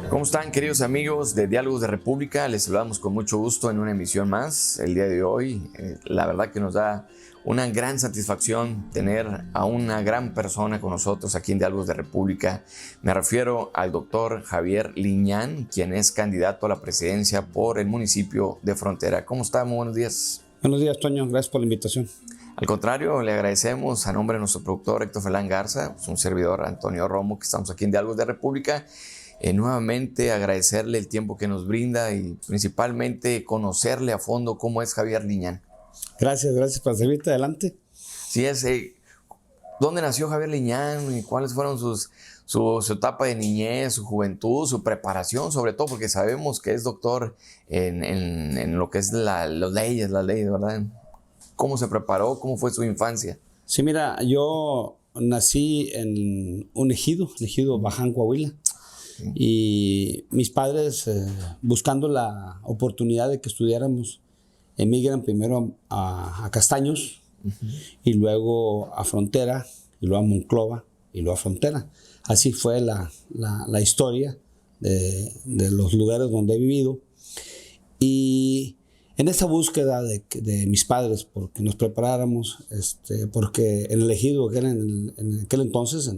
¿Cómo están, queridos amigos de Diálogos de República? Les saludamos con mucho gusto en una emisión más el día de hoy. La verdad que nos da una gran satisfacción tener a una gran persona con nosotros aquí en Diálogos de República. Me refiero al doctor Javier Liñán, quien es candidato a la presidencia por el municipio de Frontera. ¿Cómo está? Muy buenos días. Buenos días, Toño. Gracias por la invitación. Al contrario, le agradecemos a nombre de nuestro productor Héctor Felán Garza, un servidor Antonio Romo, que estamos aquí en Diálogos de República. Nuevamente agradecerle el tiempo que nos brinda y principalmente conocerle a fondo cómo es Javier Liñán. Gracias por servirte. Adelante. Sí, ¿dónde nació Javier Liñán? ¿Cuáles fueron su etapa de niñez, su juventud, su preparación? Sobre todo porque sabemos que es doctor en lo que es las leyes, ¿verdad? ¿Cómo se preparó? ¿Cómo fue su infancia? Sí, mira, yo nací en un ejido Baján, Coahuila. Sí. Y mis padres, buscando la oportunidad de que estudiáramos, emigran primero a Castaños, y luego a Frontera, y luego a Monclova, y luego a Frontera. Así fue la historia de los lugares donde he vivido. Y en esa búsqueda de mis padres, porque nos preparáramos, porque en el ejido, que era en aquel entonces,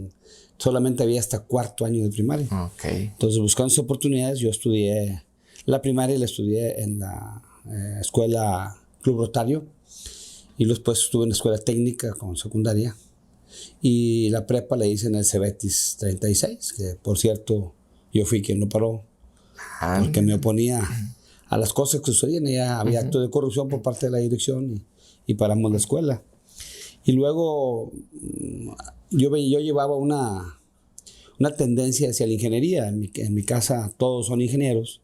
solamente había hasta cuarto año de primaria. Okay. Entonces, buscando esas oportunidades, yo estudié la primaria, la estudié en la escuela Club Rotario, y después estuve en la escuela técnica con secundaria, y la prepa la hice en el Cebetis 36, que por cierto yo fui quien lo paró, porque me oponía a las cosas que sucedían. Ya había actos de corrupción por parte de la dirección, y paramos la escuela. Y luego yo llevaba una tendencia hacia la ingeniería. En mi casa todos son ingenieros,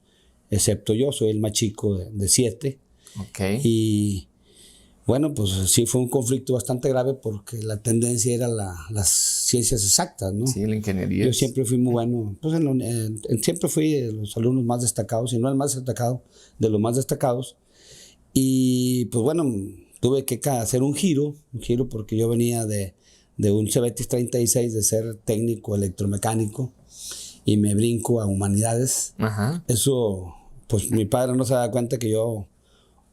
excepto yo, soy el más chico de 7. Okay. Y bueno, pues sí fue un conflicto bastante grave porque la tendencia era las ciencias exactas, ¿no? Sí, la ingeniería. Yo siempre fui muy bueno, pues siempre fui de los alumnos más destacados, y no el más destacado, de los más destacados. Y pues bueno, tuve que hacer un giro porque yo venía de un Cebetis 36, de ser técnico electromecánico, y me brinco a humanidades. Ajá. Eso, pues mi padre no se da cuenta que yo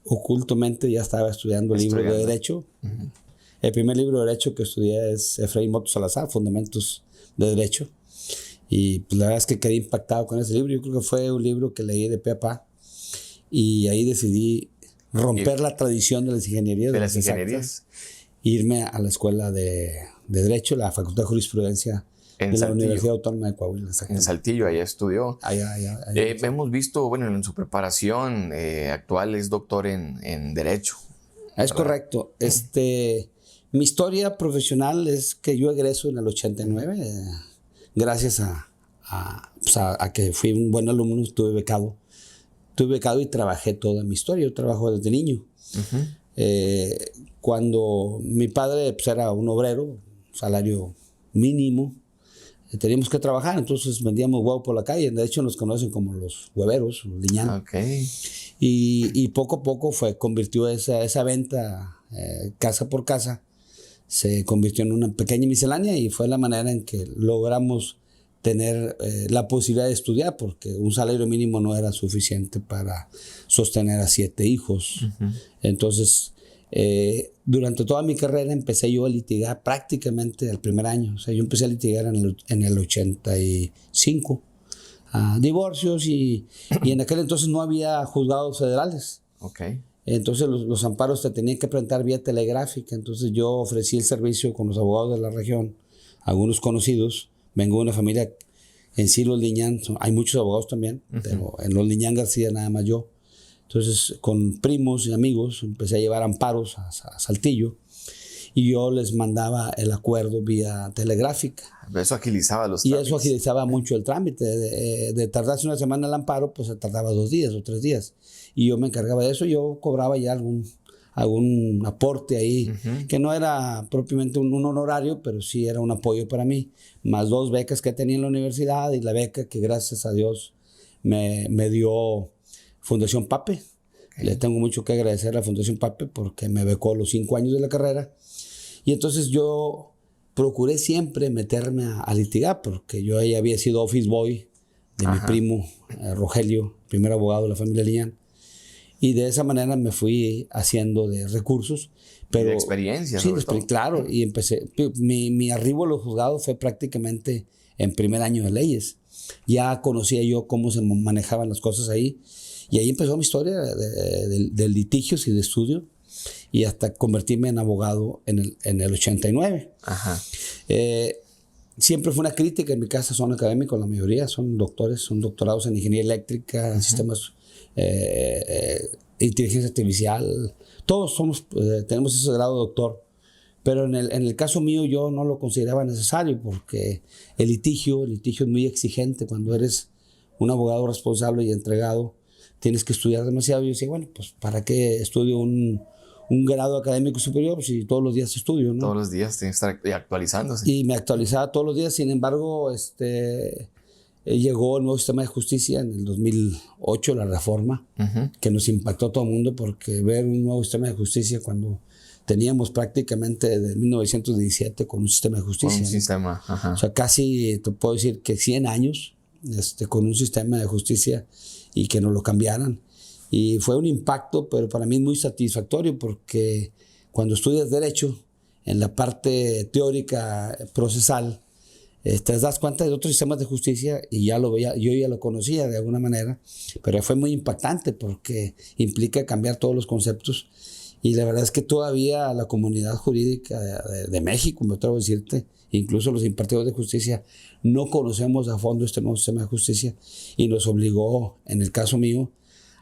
ocultamente ya estaba estudiando libros de Derecho. El primer libro de Derecho que estudié es Efraín Moto Salazar, Fundamentos de Derecho. Y pues la verdad es que quedé impactado con ese libro. Yo creo que fue un libro que leí de pe a pa, y ahí decidí romper la tradición de las ingenierías. De las ingenierías. Irme a la escuela de Derecho, la Facultad de Jurisprudencia de la Universidad Autónoma de Coahuila. En Saltillo, allá estudió. Allá. Hemos visto, bueno, en su preparación actual es doctor en Derecho. Es correcto. Mi historia profesional es que yo egreso en el 89, gracias a que fui un buen alumno. Estuve becado y trabajé toda mi historia. Yo trabajo desde niño. Cuando mi padre pues, era un obrero, salario mínimo, teníamos que trabajar, entonces vendíamos huevo por la calle. De hecho, nos conocen como los hueveros, los Liñán. Okay. Y poco a poco convirtió esa venta, casa por casa, se convirtió en una pequeña miscelánea, y fue la manera en que logramos tener la posibilidad de estudiar, porque un salario mínimo no era suficiente para sostener a 7 hijos. Entonces, durante toda mi carrera empecé yo a litigar prácticamente el primer año. O sea, yo empecé a litigar en el 85, divorcios, y en aquel entonces no había juzgados federales. Okay. Entonces los amparos te tenían que presentar vía telegráfica. Entonces yo ofrecí el servicio con los abogados de la región, algunos conocidos. Vengo de una familia, en sí los Liñán, hay muchos abogados también, pero en los Liñán García nada más yo. Entonces, con primos y amigos, empecé a llevar amparos a Saltillo, y yo les mandaba el acuerdo vía telegráfica. Eso agilizaba los trámites. Y eso agilizaba mucho el trámite. De tardarse una semana el amparo, pues se tardaba 2 días o 3 días. Y yo me encargaba de eso. Yo cobraba ya algún aporte ahí, que no era propiamente un honorario, pero sí era un apoyo para mí, más 2 becas que tenía en la universidad, y la beca que gracias a Dios me dio Fundación Pape. Okay. Le tengo mucho que agradecer a la Fundación Pape porque me becó los 5 años de la carrera. Y entonces yo procuré siempre meterme a litigar, porque yo ya había sido office boy de mi primo Rogelio, primer abogado de la familia Liñán. Y de esa manera me fui haciendo de recursos. Pero, de experiencia, sí, claro. Y empecé. Mi arribo a los juzgados fue prácticamente en primer año de leyes. Ya conocía yo cómo se manejaban las cosas ahí. Y ahí empezó mi historia de litigios y de estudio. Y hasta convertirme en abogado en el 89. Ajá. Siempre fue una crítica. En mi casa son académicos, la mayoría son doctores, son doctorados en ingeniería eléctrica, sistemas, inteligencia artificial. Todos tenemos ese grado de doctor. Pero en el caso mío yo no lo consideraba necesario porque el litigio es muy exigente. Cuando eres un abogado responsable y entregado, tienes que estudiar demasiado. Y yo decía, bueno, pues ¿para qué estudio un grado académico superior si todos los días estudio, ¿no? Todos los días tienes que estar actualizándose. Y me actualizaba todos los días. Sin embargo, llegó el nuevo sistema de justicia en el 2008, la reforma, que nos impactó a todo el mundo, porque ver un nuevo sistema de justicia cuando teníamos prácticamente desde 1917 con un sistema de justicia. Un sistema, ajá. O sea, casi te puedo decir que 100 años con un sistema de justicia y que nos lo cambiaran. Y fue un impacto, pero para mí es muy satisfactorio porque cuando estudias Derecho, en la parte teórica procesal, te das cuenta de otros sistemas de justicia y yo ya lo conocía de alguna manera, pero fue muy impactante porque implica cambiar todos los conceptos. Y la verdad es que todavía la comunidad jurídica de México, me atrevo a decirte, incluso los impartidores de justicia, no conocemos a fondo este nuevo sistema de justicia y nos obligó, en el caso mío,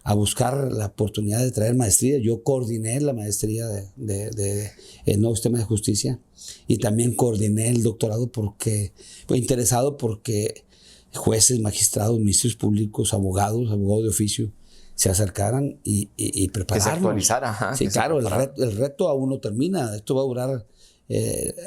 a buscar la oportunidad de traer maestría. Yo coordiné la maestría del nuevo sistema de justicia y también coordiné el doctorado porque fue interesado porque jueces, magistrados, ministros públicos, abogados de oficio se acercaran y prepararnos. Que se actualizara. Ajá, sí, claro, el reto aún no termina. Esto va a durar.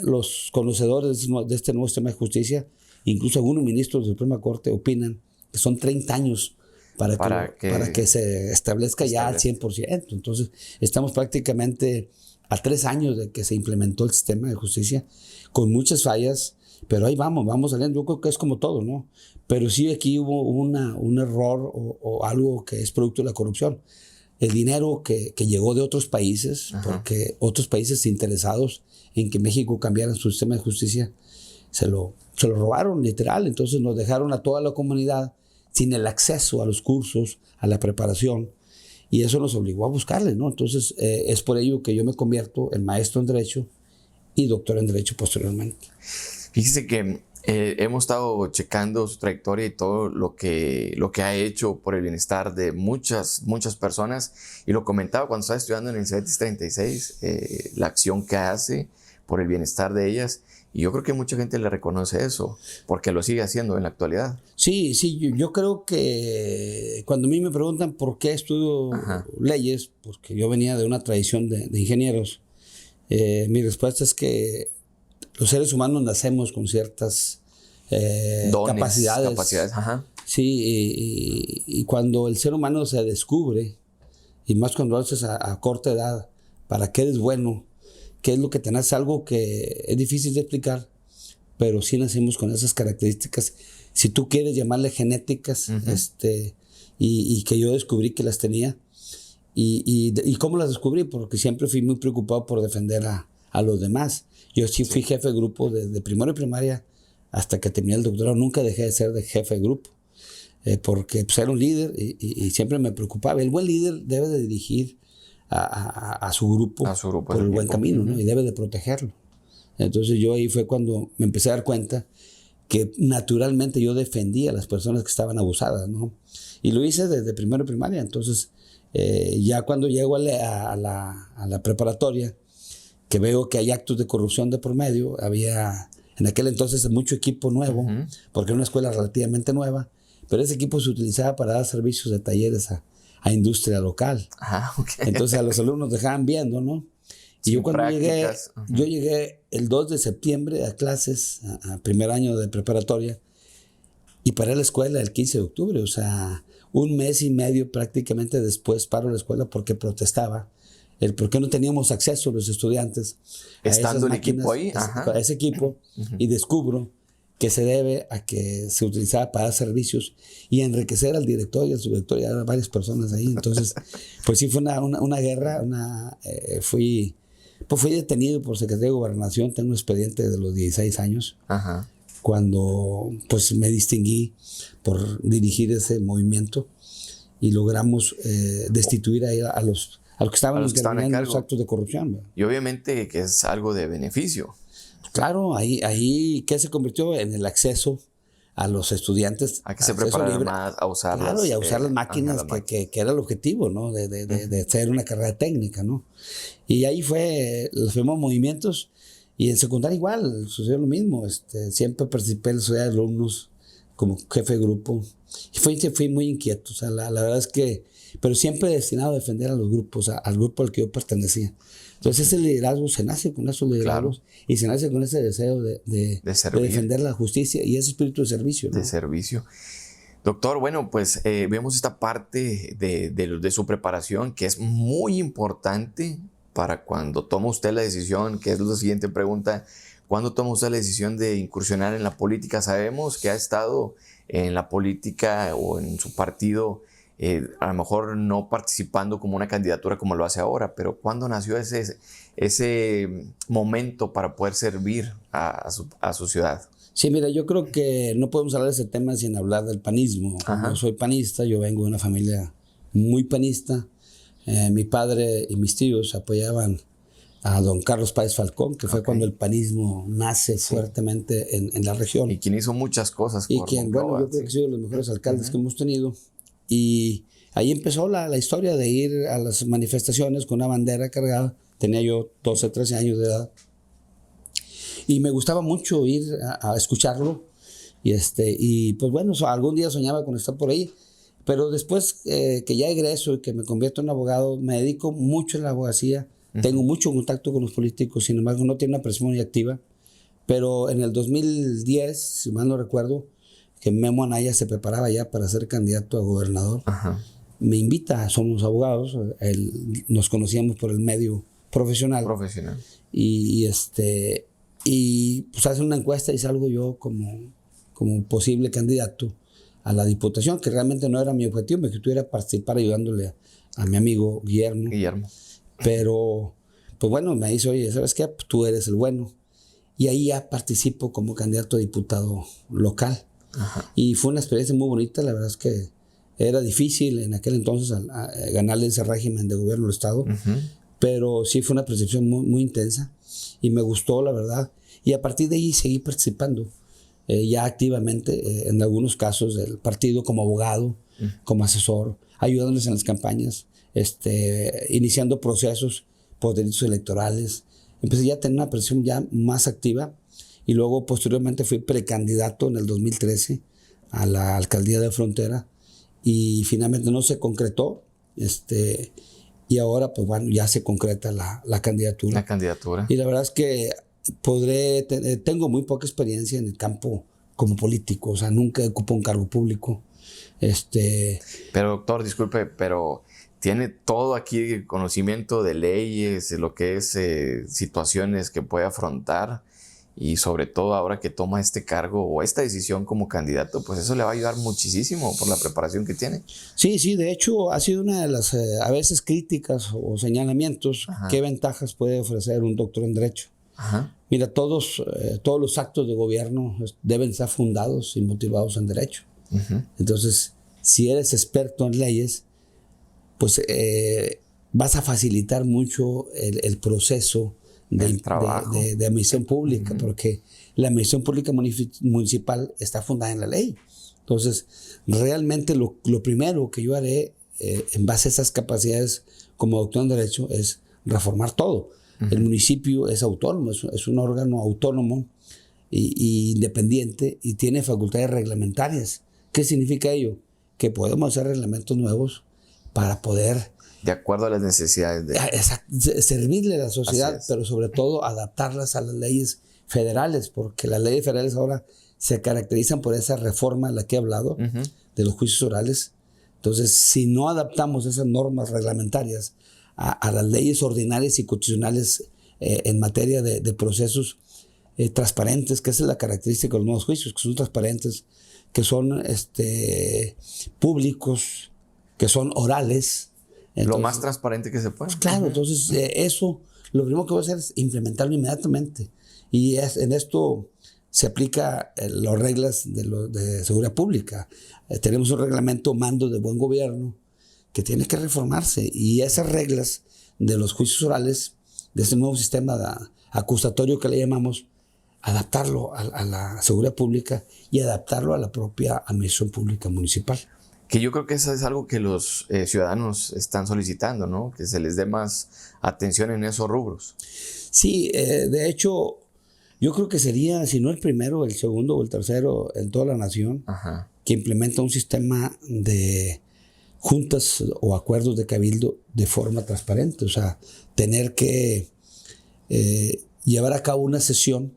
Los conocedores de este nuevo sistema de justicia, incluso algunos ministros de la Suprema Corte opinan que son 30 años para que se establezca ya al 100%. Entonces, estamos prácticamente a 3 años de que se implementó el sistema de justicia, con muchas fallas, pero ahí vamos saliendo. Yo creo que es como todo, ¿no? Pero sí aquí hubo un error o algo que es producto de la corrupción. El dinero que llegó de otros países, porque otros países interesados en que México cambiara su sistema de justicia, se lo robaron, literal. Entonces nos dejaron a toda la comunidad sin el acceso a los cursos, a la preparación, y eso nos obligó a buscarle, ¿no? Entonces, es por ello que yo me convierto en maestro en Derecho y doctor en Derecho posteriormente. Fíjese que hemos estado checando su trayectoria y todo lo que ha hecho por el bienestar de muchas personas, y lo comentaba cuando estaba estudiando en el CETIS 36, la acción que hace por el bienestar de ellas. Y yo creo que mucha gente le reconoce eso, porque lo sigue haciendo en la actualidad. Sí, yo creo que cuando a mí me preguntan por qué estudio leyes, porque yo venía de una tradición de ingenieros, mi respuesta es que los seres humanos nacemos con ciertas dones, capacidades. Sí, y cuando el ser humano se descubre, y más cuando lo haces a corta edad, para qué eres bueno, qué es lo que tenés, algo que es difícil de explicar, pero sí nacimos con esas características, si tú quieres llamarle genéticas, y que yo descubrí que las tenía. ¿Y cómo las descubrí? Porque siempre fui muy preocupado por defender a los demás. Yo sí fui jefe de grupo desde primero de primaria hasta que terminé el doctorado. Nunca dejé de ser de jefe de grupo, porque pues, era un líder y siempre me preocupaba. El buen líder debe de dirigir a su grupo por el buen camino, ¿no? Y debe de protegerlo. Entonces yo ahí fue cuando me empecé a dar cuenta que naturalmente yo defendía a las personas que estaban abusadas, ¿no? Y lo hice desde primero de primaria. Entonces ya cuando llego a la preparatoria, que veo que hay actos de corrupción de por medio, había en aquel entonces mucho equipo nuevo, porque era una escuela relativamente nueva, pero ese equipo se utilizaba para dar servicios de talleres a industria local. Entonces a los alumnos dejaban viendo, ¿no? Y yo cuando llegué el 2 de septiembre a clases, a primer año de preparatoria, y paré la escuela el 15 de octubre, o sea, un mes y medio prácticamente después paro la escuela porque protestaba el por qué no teníamos acceso los estudiantes estando el equipo ahí, a ese equipo, y descubro que se debe a que se utilizaba para dar servicios y enriquecer al director y al subdirector y a varias personas ahí. Entonces, pues sí fue una guerra. Fui detenido por Secretaría de Gobernación. Tengo un expediente de los 16 años. Ajá. Cuando pues me distinguí por dirigir ese movimiento y logramos destituir a los que estaban interviniendo en los actos de corrupción, ¿verdad? Y obviamente que es algo de beneficio. Claro, ahí ¿qué se convirtió? En el acceso a los estudiantes. A que se prepararan más, a usar claro, y a usar las máquinas, que era el objetivo, ¿no? De hacer una carrera técnica, ¿no? Y ahí fue los primeros movimientos. Y en secundaria igual, sucedió lo mismo. Siempre participé en la sociedad de alumnos como jefe de grupo. Y fui muy inquieto. O sea, la verdad es que, pero siempre destinado a defender a los grupos, al grupo al que yo pertenecía. Entonces ese liderazgo se nace con esos liderazgos, claro, y se nace con ese deseo de defender la justicia y ese espíritu de servicio, ¿no? De servicio. Doctor, bueno, pues vemos esta parte de su preparación que es muy importante para cuando toma usted la decisión, que es la siguiente pregunta: ¿cuándo toma usted la decisión de incursionar en la política? Sabemos que ha estado en la política o en su partido, a lo mejor no participando como una candidatura como lo hace ahora, pero ¿cuándo nació ese momento para poder servir a su ciudad? Sí, mira, yo creo que no podemos hablar de ese tema sin hablar del panismo. Ajá. Yo soy panista, yo vengo de una familia muy panista. Mi padre y mis tíos apoyaban a don Carlos Páez Falcón, que fue cuando el panismo nace fuertemente en la región. Y quien hizo muchas cosas. Y quien, bueno, yo creo que ha sido de los mejores alcaldes que hemos tenido. Y ahí empezó la historia de ir a las manifestaciones con una bandera cargada. Tenía yo 12, 13 años de edad. Y me gustaba mucho ir a escucharlo. Y pues bueno, algún día soñaba con estar por ahí. Pero después que ya egreso y que me convierto en abogado, me dedico mucho a la abogacía. Tengo mucho contacto con los políticos, sin embargo no tiene una presión muy activa. Pero en el 2010, si mal no recuerdo, que Memo Anaya se preparaba ya para ser candidato a gobernador. Ajá. Me invita, somos abogados, nos conocíamos por el medio profesional. Y pues hace una encuesta y salgo yo como posible candidato a la diputación, que realmente no era mi objetivo. Mi objetivo era participar ayudándole a mi amigo Guillermo. Pero, pues bueno, me dice: oye, ¿sabes qué? Pues tú eres el bueno. Y ahí ya participo como candidato a diputado local. Ajá. Y fue una experiencia muy bonita. La verdad es que era difícil en aquel entonces ganarle ese régimen de gobierno del Estado. Pero sí fue una percepción muy, muy intensa. Y me gustó, la verdad. Y a partir de ahí seguí participando ya activamente en algunos casos del partido como abogado, como asesor, ayudándoles en las campañas, iniciando procesos por delitos electorales. Empecé ya a tener una presión ya más activa y luego posteriormente fui precandidato en el 2013 a la alcaldía de Frontera y finalmente no se concretó, y ahora pues bueno, ya se concreta la candidatura. La candidatura. Y la verdad es que tengo muy poca experiencia en el campo como político, o sea, nunca ocupo un cargo público. Pero doctor, disculpe, pero tiene todo aquí conocimiento de leyes, de lo que es situaciones que puede afrontar, y sobre todo ahora que toma este cargo o esta decisión como candidato, pues eso le va a ayudar muchísimo por la preparación que tiene. Sí, de hecho ha sido una de las a veces críticas o señalamientos. Ajá. ¿Qué ventajas puede ofrecer un doctor en Derecho? Ajá. Mira, todos los actos de gobierno deben estar fundados y motivados en Derecho. Entonces, si eres experto en leyes, pues vas a facilitar mucho el proceso de administración pública, porque la administración pública municipal está fundada en la ley. Entonces, realmente lo primero que yo haré en base a esas capacidades como doctor en Derecho es reformar todo. El municipio es autónomo, es un órgano autónomo y independiente y tiene facultades reglamentarias. ¿Qué significa ello? Que podemos hacer reglamentos nuevos para poder... De acuerdo a las necesidades servirle a la sociedad, pero sobre todo adaptarlas a las leyes federales, porque las leyes federales ahora se caracterizan por esa reforma a la que he hablado, de los juicios orales. Entonces, si no adaptamos esas normas reglamentarias a las leyes ordinarias y constitucionales en materia de procesos transparentes, que esa es la característica de los nuevos juicios, que son transparentes, que son públicos, que son orales. Entonces, lo más transparente que se pueda. pues claro, entonces eso, lo primero que voy a hacer es implementarlo inmediatamente. Y en esto se aplica las reglas de seguridad pública. Tenemos un reglamento mando de buen gobierno que tiene que reformarse. Y esas reglas de los juicios orales, de este nuevo sistema acusatorio que le llamamos, adaptarlo a la seguridad pública y adaptarlo a la propia administración pública municipal. Que yo creo que eso es algo que los ciudadanos están solicitando, ¿no? Que se les dé más atención en esos rubros. Sí, de hecho, yo creo que sería, si no el primero, el segundo o el tercero en toda la nación, Ajá. que implementa un sistema de juntas o acuerdos de cabildo de forma transparente. O sea, tener que llevar a cabo una sesión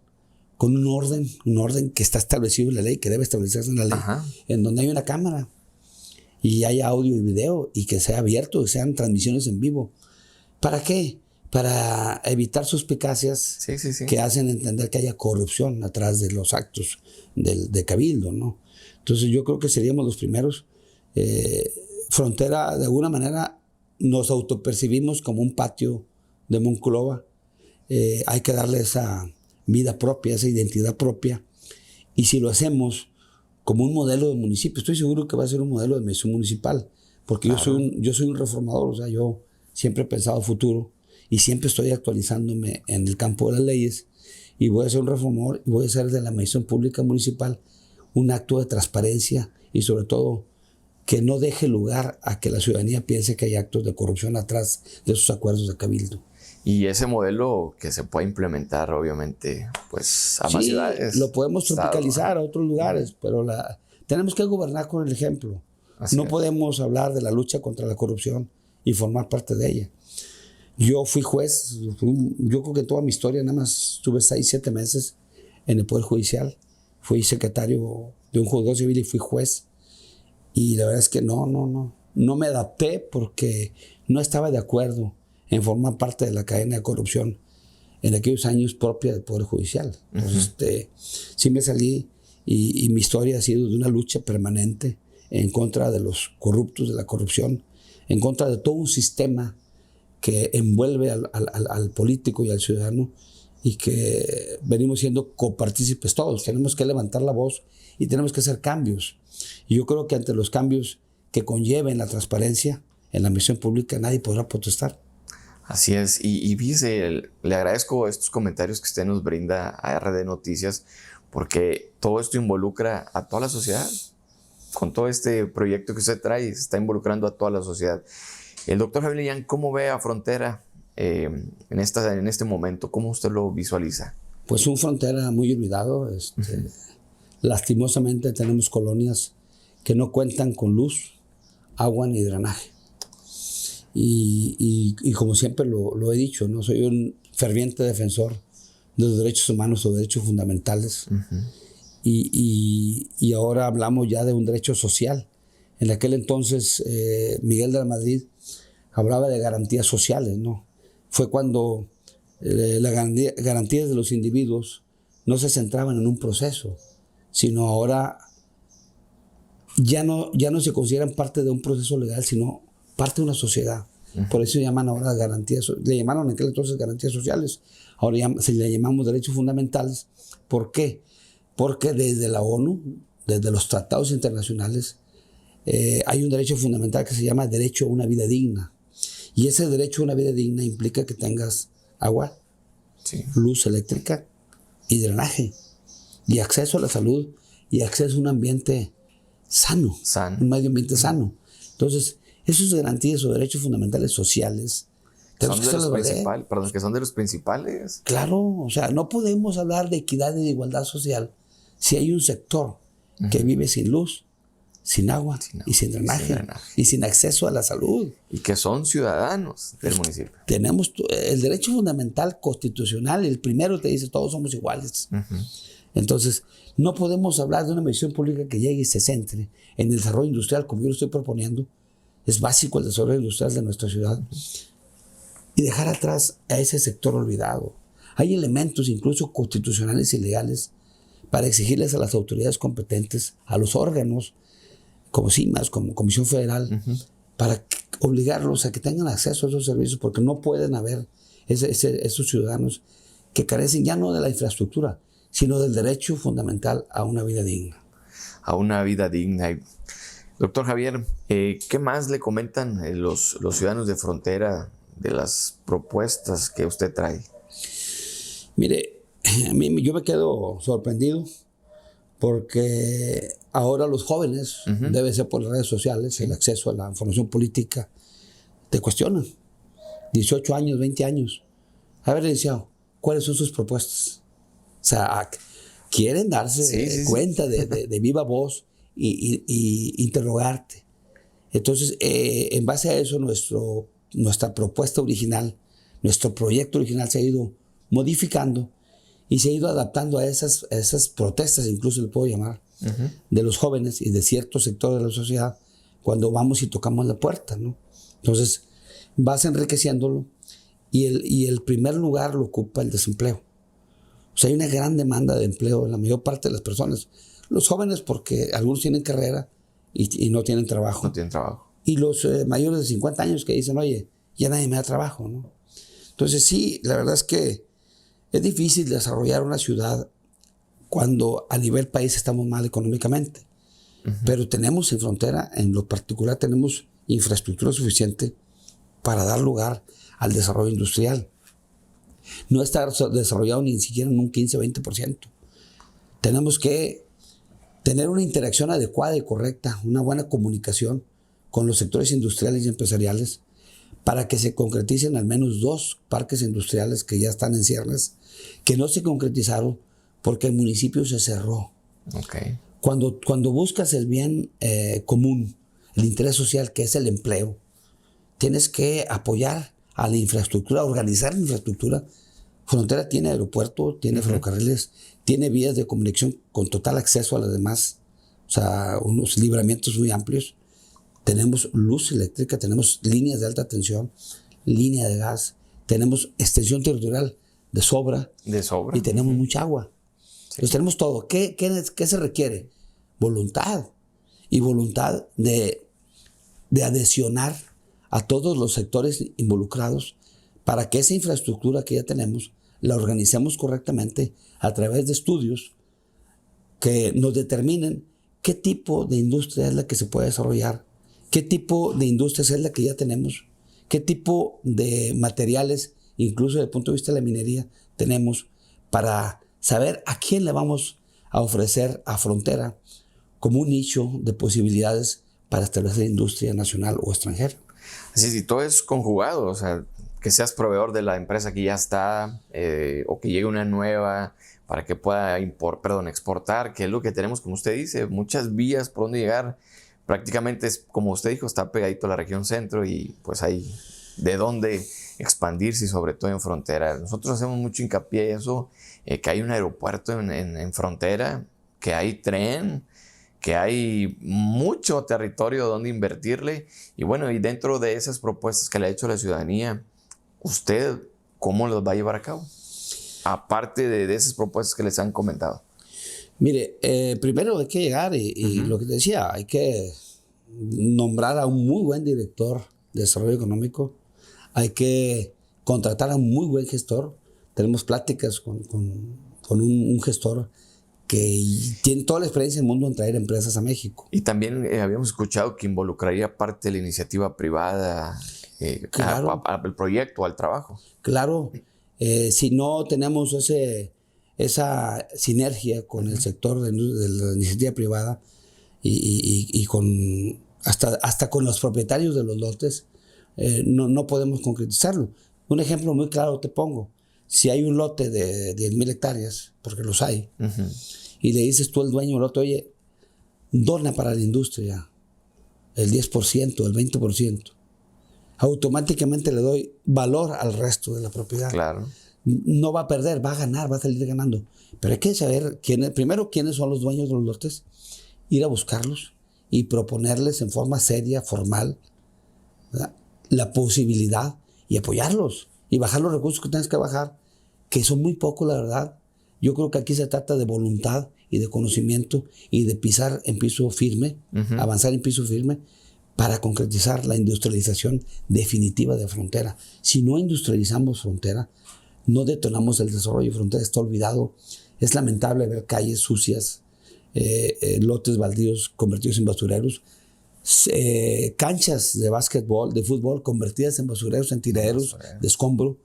con un orden que está establecido en la ley, que debe establecerse en la ley, Ajá. en donde hay una cámara y hay audio y video y que sea abierto, que sean transmisiones en vivo. ¿Para qué? Para evitar suspicacias Sí. que hacen entender que haya corrupción atrás de los actos de cabildo, ¿no? Entonces yo creo que seríamos los primeros. Frontera, de alguna manera, nos autopercibimos como un patio de Monclova. Hay que darle esa vida propia, esa identidad propia. Y si lo hacemos como un modelo de municipio, estoy seguro que va a ser un modelo de administración municipal, porque claro. yo soy un reformador, o sea, yo siempre he pensado futuro y siempre estoy actualizándome en el campo de las leyes y voy a ser un reformador y voy a hacer de la administración pública municipal un acto de transparencia y sobre todo que no deje lugar a que la ciudadanía piense que hay actos de corrupción atrás de esos acuerdos de cabildo. Y ese modelo que se puede implementar, obviamente, pues a más ciudades. Lo podemos tropicalizar a otros lugares, pero tenemos que gobernar con el ejemplo. No podemos hablar de la lucha contra la corrupción y formar parte de ella. Yo fui juez, yo creo que toda mi historia nada más estuve 6, 7 meses en el Poder Judicial. Fui secretario de un juzgado civil y fui juez. Y la verdad es que no me adapté porque no estaba de acuerdo en formar parte de la cadena de corrupción en aquellos años propia del Poder Judicial. Entonces, sí me salí y mi historia ha sido de una lucha permanente en contra de los corruptos, de la corrupción, en contra de todo un sistema que envuelve al político y al ciudadano y que venimos siendo copartícipes todos. Tenemos que levantar la voz y tenemos que hacer cambios. Y yo creo que ante los cambios que conlleven la transparencia en la administración pública nadie podrá protestar. Así es, y fíjese, le agradezco estos comentarios que usted nos brinda a RD Noticias, porque todo esto involucra a toda la sociedad. Con todo este proyecto que usted trae, se está involucrando a toda la sociedad. El doctor Javier Liñán, ¿cómo ve a Frontera en este momento? ¿Cómo usted lo visualiza? Pues un Frontera muy olvidado. Lastimosamente tenemos colonias que no cuentan con luz, agua ni drenaje. Y como siempre lo he dicho, ¿no? Soy un ferviente defensor de los derechos humanos o derechos fundamentales. Y ahora hablamos ya de un derecho social. En aquel entonces Miguel de la Madrid hablaba de garantías sociales, ¿no? Fue cuando las garantías de los individuos no se centraban en un proceso, sino ahora ya no se consideran parte de un proceso legal, sino parte de una sociedad. Por eso llaman ahora garantías, le llamaron en aquel entonces garantías sociales, ahora se le llamamos derechos fundamentales. ¿Por qué? Porque desde la ONU, desde los tratados internacionales, hay un derecho fundamental que se llama derecho a una vida digna. Y ese derecho a una vida digna implica que tengas agua, luz eléctrica y drenaje, y acceso a la salud, y acceso a un ambiente sano. Un medio ambiente sano. Entonces, esas garantías o derechos fundamentales sociales que son de los principales. Claro, o sea, no podemos hablar de equidad y de igualdad social si hay un sector que vive sin luz, sin agua y sin drenaje y sin acceso a la salud. Y que son ciudadanos del municipio. Tenemos el derecho fundamental constitucional, el primero te dice todos somos iguales. Entonces, no podemos hablar de una medición pública que llegue y se centre en el desarrollo industrial como yo lo estoy proponiendo. Es básico el desarrollo industrial de nuestra ciudad. Y dejar atrás a ese sector olvidado, Hay elementos incluso constitucionales y legales para exigirles a las autoridades competentes, a los órganos, como CIMAS, como Comisión Federal, para obligarlos a que tengan acceso a esos servicios, porque no pueden haber esos ciudadanos que carecen ya no de la infraestructura, sino del derecho fundamental a una vida digna. A una vida digna. Doctor Javier, ¿qué más le comentan los ciudadanos de frontera de las propuestas que usted trae? Mire, yo me quedo sorprendido porque ahora los jóvenes, debe ser por las redes sociales, el acceso a la información política, te cuestionan. 18 años, 20 años. A ver, licenciado, ¿cuáles son sus propuestas? O sea, quieren darse cuenta de viva voz y interrogarte. Entonces, en base a eso, nuestra propuesta original, nuestro proyecto original se ha ido modificando y se ha ido adaptando a esas protestas, incluso le puedo llamar, de los jóvenes y de ciertos sectores de la sociedad cuando vamos y tocamos la puerta, ¿no? Entonces, vas enriqueciéndolo y el primer lugar lo ocupa el desempleo. O sea, hay una gran demanda de empleo en la mayor parte de las personas. Los jóvenes porque algunos tienen carrera y no tienen trabajo. No tienen trabajo. Y los mayores de 50 años que dicen, oye, ya nadie me da trabajo, ¿no? Entonces sí, la verdad es que es difícil desarrollar una ciudad cuando a nivel país estamos mal económicamente. Pero tenemos en frontera, en lo particular, tenemos infraestructura suficiente para dar lugar al desarrollo industrial. No está desarrollado ni siquiera en un 15-20%. Tenemos que tener una interacción adecuada y correcta, una buena comunicación con los sectores industriales y empresariales para que se concreticen al menos 2 parques industriales que ya están en ciernes, que no se concretizaron porque el municipio se cerró. Okay. Cuando buscas el bien común, el interés social, que es el empleo, tienes que apoyar a la infraestructura, organizar la infraestructura. Frontera tiene aeropuerto, tiene ferrocarriles, tiene vías de comunicación con total acceso a las demás, o sea, unos libramientos muy amplios. Tenemos luz eléctrica, tenemos líneas de alta tensión, línea de gas, tenemos extensión territorial de sobra. De sobra. Y tenemos mucha agua. Sí. Entonces tenemos todo. ¿Qué se requiere? Voluntad. Y voluntad de adhesionar a todos los sectores involucrados para que esa infraestructura que ya tenemos la organicemos correctamente a través de estudios que nos determinen qué tipo de industria es la que se puede desarrollar, qué tipo de industrias es la que ya tenemos, qué tipo de materiales, incluso desde el punto de vista de la minería, tenemos para saber a quién le vamos a ofrecer a frontera como un nicho de posibilidades para establecer industria nacional o extranjera. Así es, y todo es conjugado, o sea, que seas proveedor de la empresa que ya está o que llegue una nueva para que pueda exportar, que es lo que tenemos, como usted dice, muchas vías por donde llegar. Prácticamente es, como usted dijo, está pegadito a la región centro y pues hay de dónde expandirse y sobre todo en frontera. Nosotros hacemos mucho hincapié en eso, que hay un aeropuerto en frontera, que hay tren, que hay mucho territorio donde invertirle y bueno, y dentro de esas propuestas que le ha hecho la ciudadanía, ¿usted cómo los va a llevar a cabo? Aparte de esas propuestas que les han comentado. Mire, primero hay que llegar y lo que te decía, hay que nombrar a un muy buen director de desarrollo económico, hay que contratar a un muy buen gestor. Tenemos pláticas con un gestor que tiene toda la experiencia del mundo en traer empresas a México. Y también habíamos escuchado que involucraría parte de la iniciativa privada claro, al proyecto, al trabajo. Claro, si no tenemos esa sinergia con el sector de la iniciativa privada y hasta con los propietarios de los lotes, no podemos concretizarlo. Un ejemplo muy claro te pongo. Si hay un lote de 10,000 hectáreas, porque los hay, y le dices tú al dueño del lote, oye, dona para la industria el 10%, el 20%, automáticamente le doy valor al resto de la propiedad. Claro. No va a perder, va a ganar, va a salir ganando. Pero hay que saber primero quiénes son los dueños de los lotes, ir a buscarlos y proponerles en forma seria, formal, ¿verdad?, la posibilidad y apoyarlos y bajar los recursos que tengas que bajar que son muy pocos, la verdad. Yo creo que aquí se trata de voluntad y de conocimiento y de pisar en piso firme, avanzar en piso firme para concretizar la industrialización definitiva de Frontera. Si no industrializamos Frontera, no detonamos el desarrollo. Frontera está olvidado. Es lamentable ver calles sucias, lotes baldíos convertidos en basureros, canchas de básquetbol, de fútbol convertidas en basureros, en tiraderos de escombro.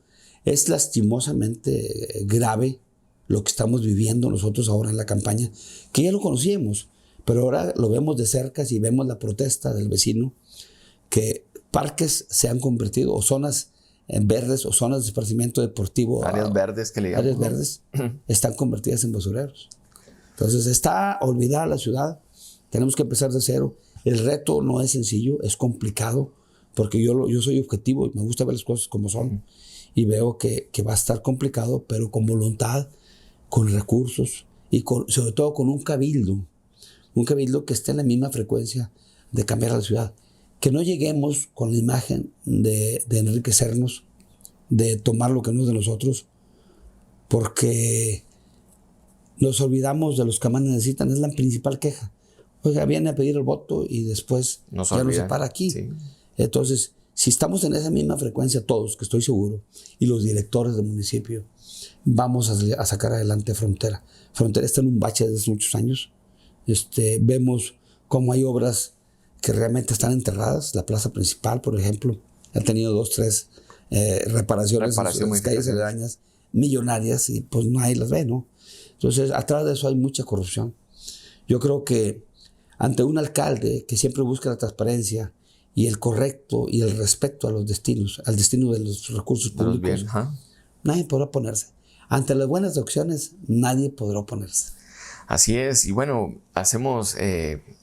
Es lastimosamente grave lo que estamos viviendo nosotros ahora en la campaña, que ya lo conocíamos, pero ahora lo vemos de cerca y vemos la protesta del vecino, que parques se han convertido, o zonas verdes, o zonas de esparcimiento deportivo, áreas verdes que le llaman, áreas verdes, están convertidas en basureros. Entonces está olvidada la ciudad, tenemos que empezar de cero. El reto no es sencillo, es complicado, porque yo soy objetivo y me gusta ver las cosas como son, y veo que va a estar complicado, pero con voluntad, con recursos y sobre todo con un cabildo que esté en la misma frecuencia de cambiar la ciudad. Que no lleguemos con la imagen de enriquecernos, de tomar lo que no es de nosotros, porque nos olvidamos de los que más necesitan. Es la principal queja. Oiga, viene a pedir el voto y después ya nos separa aquí. Sí. Entonces, si estamos en esa misma frecuencia todos, que estoy seguro, y los directores del municipio, vamos a sacar adelante Frontera. Frontera está en un bache desde hace muchos años. Vemos cómo hay obras que realmente están enterradas. La plaza principal, por ejemplo, ha tenido 2, 3 reparaciones en las calles aledañas millonarias y pues nadie las ve, ¿no? Entonces, atrás de eso hay mucha corrupción. Yo creo que ante un alcalde que siempre busca la transparencia y el correcto y el respeto a los destinos, al destino de los recursos públicos, nadie podrá oponerse. Ante las buenas opciones, nadie podrá oponerse. Así es, y bueno, hacemos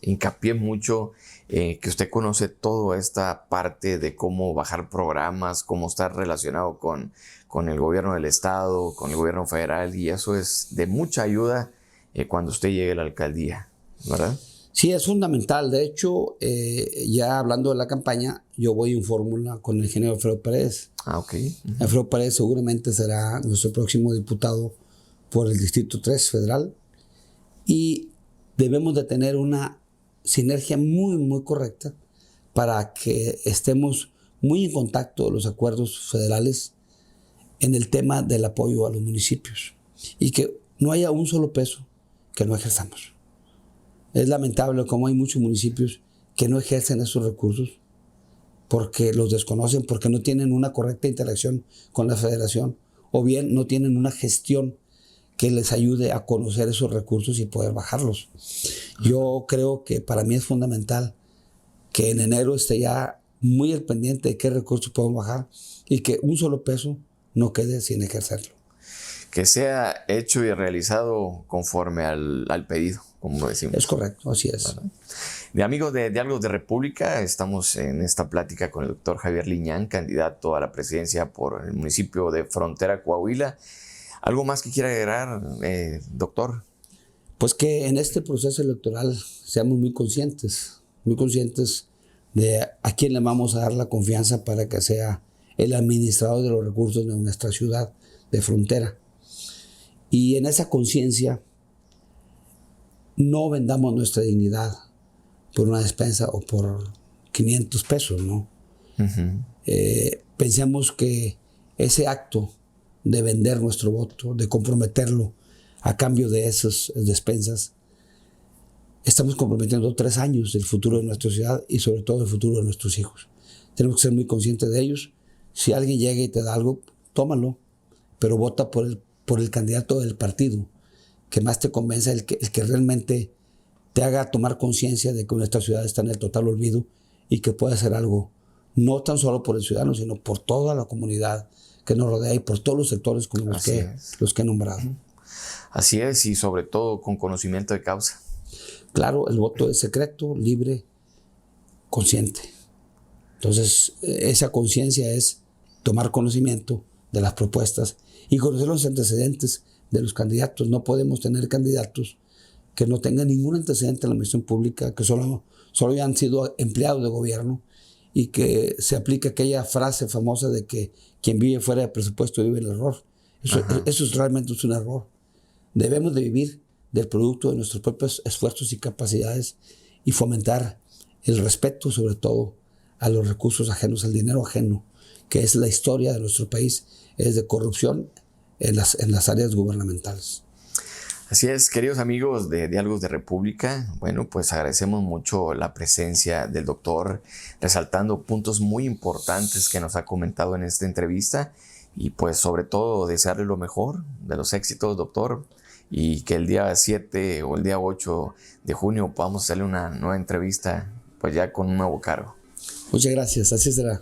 hincapié mucho que usted conoce toda esta parte de cómo bajar programas, cómo estar relacionado con el gobierno del estado, con el gobierno federal, y eso es de mucha ayuda cuando usted llegue a la alcaldía, ¿verdad? Sí, es fundamental. De hecho, ya hablando de la campaña, yo voy en fórmula con el ingeniero Alfredo Pérez. Ok. Alfredo Pérez seguramente será nuestro próximo diputado por el Distrito 3 federal, y debemos de tener una sinergia muy, muy correcta para que estemos muy en contacto de los acuerdos federales en el tema del apoyo a los municipios y que no haya un solo peso que no ejerzamos. Es lamentable cómo hay muchos municipios que no ejercen esos recursos porque los desconocen, porque no tienen una correcta interacción con la federación, o bien no tienen una gestión que les ayude a conocer esos recursos y poder bajarlos. Yo creo que para mí es fundamental que en enero esté ya muy al pendiente de qué recursos podemos bajar y que un solo peso no quede sin ejercerlo. Que sea hecho y realizado conforme al pedido, como decimos. Es correcto, así es. ¿Verdad? De amigos de Diálogos de República, estamos en esta plática con el doctor Javier Liñán, candidato a la presidencia por el municipio de Frontera, Coahuila. ¿Algo más que quiera agregar, doctor? Pues que en este proceso electoral seamos muy conscientes de a quién le vamos a dar la confianza para que sea el administrador de los recursos de nuestra ciudad de Frontera. Y en esa conciencia no vendamos nuestra dignidad por una despensa o por 500 pesos, ¿no? Pensemos que ese acto de vender nuestro voto, de comprometerlo a cambio de esas despensas, estamos comprometiendo 3 años del futuro de nuestra ciudad y sobre todo el futuro de nuestros hijos. Tenemos que ser muy conscientes de ellos. Si alguien llega y te da algo, tómalo, pero vota por el candidato del partido que más te convenza, el que realmente te haga tomar conciencia de que nuestra ciudad está en el total olvido y que puede hacer algo, no tan solo por el ciudadano, sino por toda la comunidad que nos rodea y por todos los sectores como los que he nombrado. Así es, y sobre todo con conocimiento de causa. Claro, el voto es secreto, libre, consciente. Entonces, esa conciencia es tomar conocimiento de las propuestas y conocer los antecedentes de los candidatos. No podemos tener candidatos que no tengan ningún antecedente en la administración pública, que solo hayan sido empleados de gobierno y que se aplique aquella frase famosa de que quien vive fuera de presupuesto vive el error. Eso realmente es un error. Debemos de vivir del producto de nuestros propios esfuerzos y capacidades y fomentar el respeto, sobre todo, a los recursos ajenos, al dinero ajeno, que es la historia de nuestro país, es de corrupción en las áreas gubernamentales. Así es, queridos amigos de Diálogos de República, bueno, pues agradecemos mucho la presencia del doctor, resaltando puntos muy importantes que nos ha comentado en esta entrevista y pues sobre todo desearle lo mejor de los éxitos, doctor, y que el día 7 o el día 8 de junio podamos hacerle una nueva entrevista, pues ya con un nuevo cargo. Muchas gracias, así será.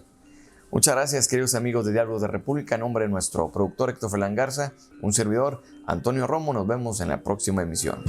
Muchas gracias, queridos amigos de Diálogos de República. En nombre de nuestro productor Héctor Felán Garza, un servidor, Antonio Romo, nos vemos en la próxima emisión.